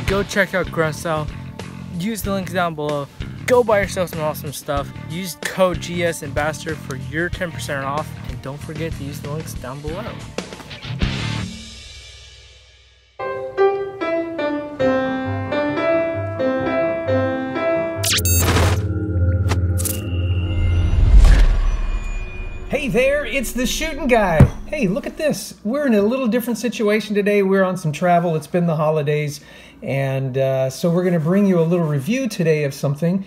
go check out Grunt Style. Use the link down below. Go buy yourself some awesome stuff. Use code GS Ambassador for your 10% off, and don't forget to use the links down below. Hey there, it's the shooting guy. Hey, look at this. We're in a little different situation today. We're on some travel. It's been the holidays, and so we're going to bring you a little review today of something,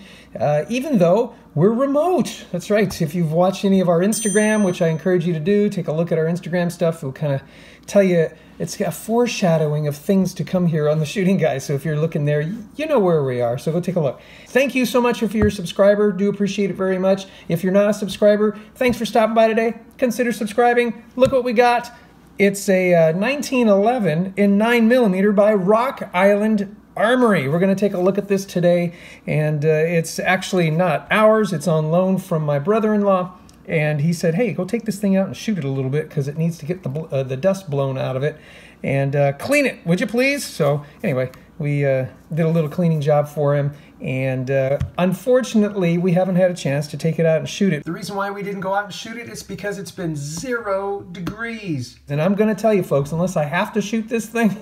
even though we're remote. That's right. If you've watched any of our Instagram, which I encourage you to do, take a look at our Instagram stuff. It'll kind of tell you, it's a foreshadowing of things to come here on the shooting guy. So if you're looking there, you know where we are. So go take a look. Thank you so much if you're a subscriber. Do appreciate it very much. If you're not a subscriber, thanks for stopping by today. Consider subscribing. Look what we got. It's a 1911 in 9mm by Rock Island Armory. We're going to take a look at this today, and it's actually not ours. It's on loan from my brother-in-law, and he said, hey, go take this thing out and shoot it a little bit because it needs to get the dust blown out of it and clean it, would you please? So anyway, we did a little cleaning job for him, and unfortunately we haven't had a chance to take it out and shoot it. The reason why we didn't go out and shoot it is because it's been 0 degrees. And I'm going to tell you folks, unless I have to shoot this thing,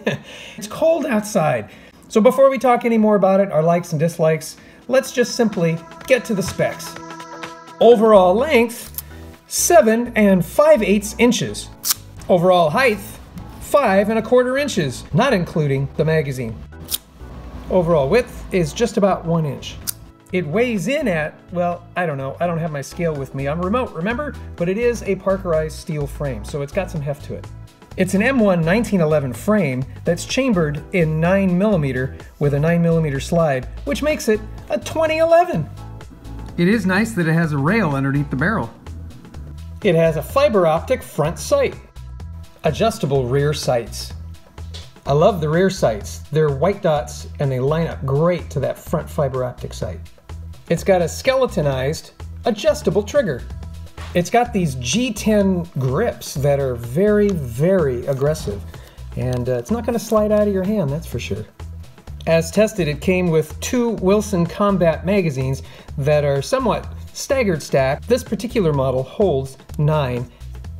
it's cold outside. So before we talk any more about it, our likes and dislikes, let's just simply get to the specs. Overall length, 7 5/8 inches. Overall height, 5 1/4 inches, not including the magazine. Overall width is just about 1 inch. It weighs in at, well, I don't know. I don't have my scale with me. I'm remote, remember? But it is a Parkerized steel frame, so it's got some heft to it. It's an M1 1911 frame that's chambered in 9mm with a 9mm slide, which makes it a 2011. It is nice that it has a rail underneath the barrel. It has a fiber-optic front sight, adjustable rear sights. I love the rear sights. They're white dots and they line up great to that front fiber-optic sight. It's got a skeletonized, adjustable trigger. It's got these G10 grips that are very, very aggressive, and it's not going to slide out of your hand, that's for sure. As tested, it came with 2 Wilson Combat magazines that are somewhat staggered stack. This particular model holds 9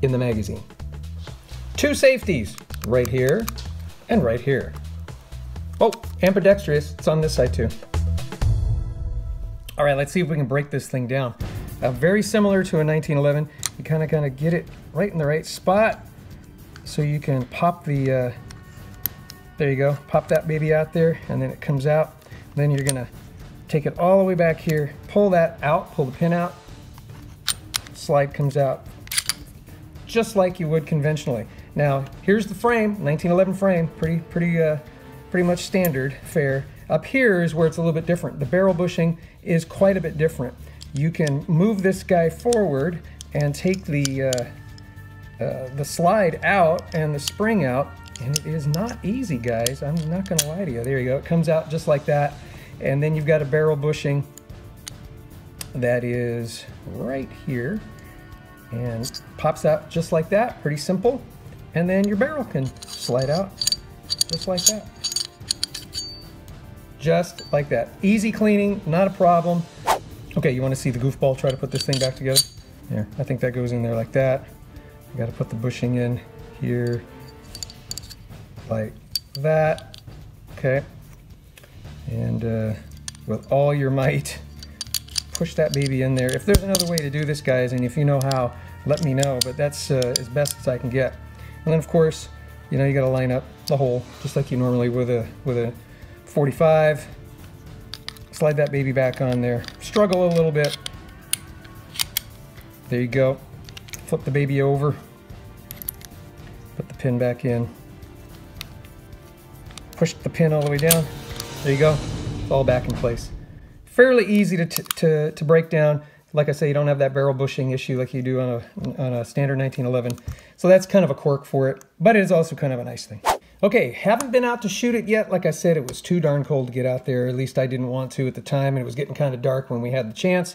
in the magazine. 2 safeties, right here and right here. Oh, ambidextrous, it's on this side too. All right, let's see if we can break this thing down. Very similar to a 1911. You kind of get it right in the right spot, so you can pop the, there you go, pop that baby out there, and then it comes out. Then you're gonna take it all the way back here, pull that out, pull the pin out, slide comes out, just like you would conventionally. Now, here's the frame, 1911 frame, pretty much standard fare. Up here is where it's a little bit different. The barrel bushing is quite a bit different. You can move this guy forward and take the slide out and the spring out, and it is not easy, guys. I'm not going to lie to you. There you go. It comes out just like that, and then you've got a barrel bushing that is right here and pops out just like that. Pretty simple. And then your barrel can slide out just like that. Just like that. Easy cleaning, not a problem. Okay, you want to see the goofball try to put this thing back together? There, I think that goes in there like that. You got to put the bushing in here like that. Okay. And with all your might, push that baby in there. If there's another way to do this, guys, and if you know how, let me know, but that's as best as I can get. And then, of course, you know, you got to line up the hole just like you normally with a 45. Slide that baby back on there. Struggle a little bit. There you go. Flip the baby over. Put the pin back in. Push the pin all the way down. There you go. It's all back in place. Fairly easy to break down. Like I say, you don't have that barrel bushing issue like you do on a standard 1911. So that's kind of a quirk for it, but it is also kind of a nice thing. Okay, haven't been out to shoot it yet. Like I said, it was too darn cold to get out there. At least I didn't want to at the time, and it was getting kind of dark when we had the chance.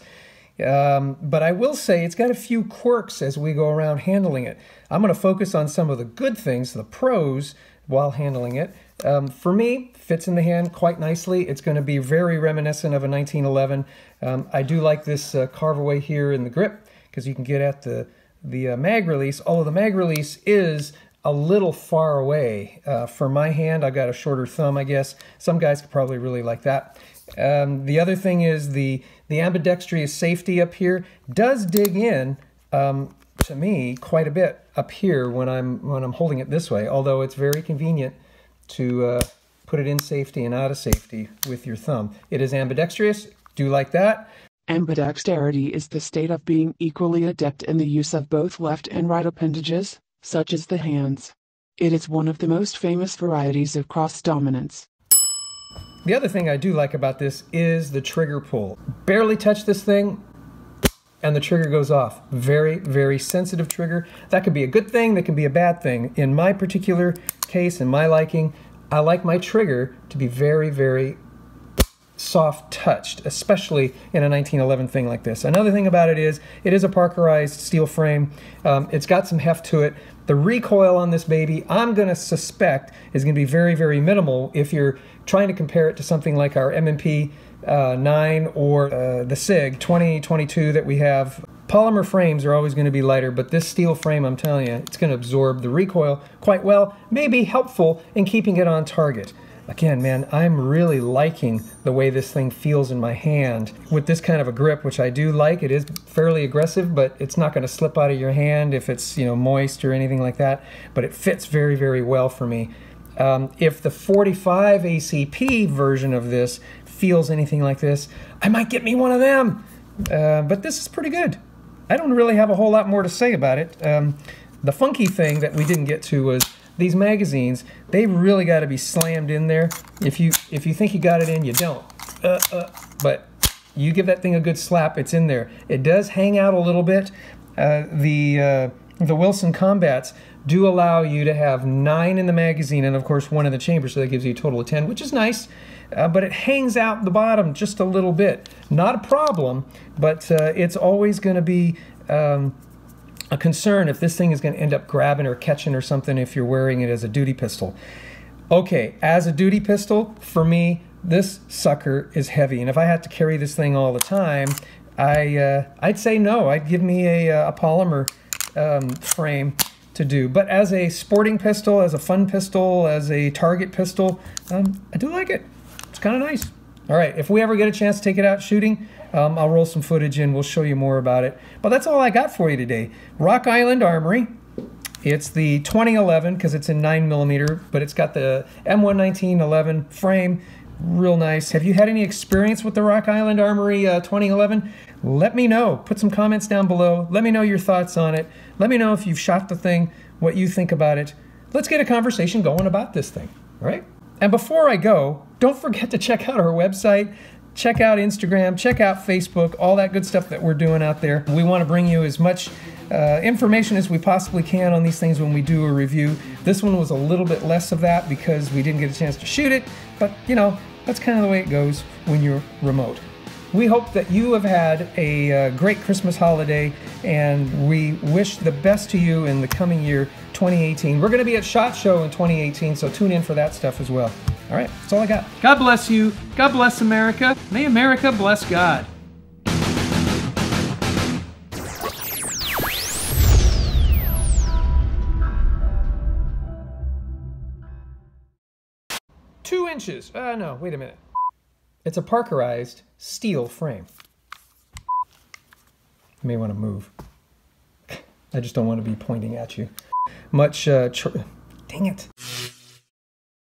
But I will say it's got a few quirks as we go around handling it. I'm going to focus on some of the good things, the pros, while handling it. For me, fits in the hand quite nicely. It's going to be very reminiscent of a 1911. I do like this carve away here in the grip because you can get at the mag release, although the mag release is a little far away. For my hand, I've got a shorter thumb, I guess. Some guys could probably really like that. The other thing is the ambidextrous safety up here does dig in, to me, quite a bit up here when I'm holding it this way, although it's very convenient to put it in safety and out of safety with your thumb. It is ambidextrous, do like that. Ambidexterity is the state of being equally adept in the use of both left and right appendages, such as the hands. It is one of the most famous varieties of cross dominance. The other thing I do like about this is the trigger pull. Barely touch this thing, and the trigger goes off. Very, very sensitive trigger. That could be a good thing, that can be a bad thing. In my particular case, in my liking, I like my trigger to be very, very soft touched, especially in a 1911 thing like this. Another thing about it is a parkerized steel frame. It's got some heft to it. The recoil on this baby, I'm going to suspect, is going to be very, very minimal if you're trying to compare it to something like our MMP 9 or the SIG 2022 that we have. Polymer frames are always going to be lighter, but this steel frame, I'm telling you, it's going to absorb the recoil quite well, may be helpful in keeping it on target. Again, man, I'm really liking the way this thing feels in my hand. With this kind of a grip, which I do like, it is fairly aggressive, but it's not going to slip out of your hand if it's, you know, moist or anything like that. But it fits very, very well for me. If the 45 ACP version of this feels anything like this, I might get me one of them. But this is pretty good. I don't really have a whole lot more to say about it. The funky thing that we didn't get to was these magazines. They really got to be slammed in there. If you think you got it in, you don't. But you give that thing a good slap, it's in there. It does hang out a little bit. The Wilson Combats do allow you to have 9 in the magazine and of course 1 in the chamber, so that gives you a total of 10, which is nice. But it hangs out the bottom just a little bit. Not a problem, but it's always going to be a concern if this thing is going to end up grabbing or catching or something if you're wearing it as a duty pistol. Okay, as a duty pistol, for me, this sucker is heavy, and if I had to carry this thing all the time, I'd say no. I'd give me a polymer frame to do. But as a sporting pistol, as a fun pistol, as a target pistol, I do like it. It's kind of nice. All right, if we ever get a chance to take it out shooting, I'll roll some footage and we'll show you more about it. But that's all I got for you today. Rock Island Armory. It's the 2011 because it's in 9mm, but it's got the M11911 frame. Real nice. Have you had any experience with the Rock Island Armory 2011? Let me know. Put some comments down below. Let me know your thoughts on it. Let me know if you've shot the thing, what you think about it. Let's get a conversation going about this thing, all right? And before I go, don't forget to check out our website. Check out Instagram, check out Facebook, all that good stuff that we're doing out there. We want to bring you as much information as we possibly can on these things when we do a review. This one was a little bit less of that because we didn't get a chance to shoot it, but you know, that's kind of the way it goes when you're remote. We hope that you have had a great Christmas holiday, and we wish the best to you in the coming year, 2018. We're going to be at SHOT Show in 2018, so tune in for that stuff as well. All right, that's all I got. God bless you. God bless America. May America bless God. Two inches. No, wait a minute. It's a parkerized steel frame. You may want to move. I just don't want to be pointing at you. Dang it.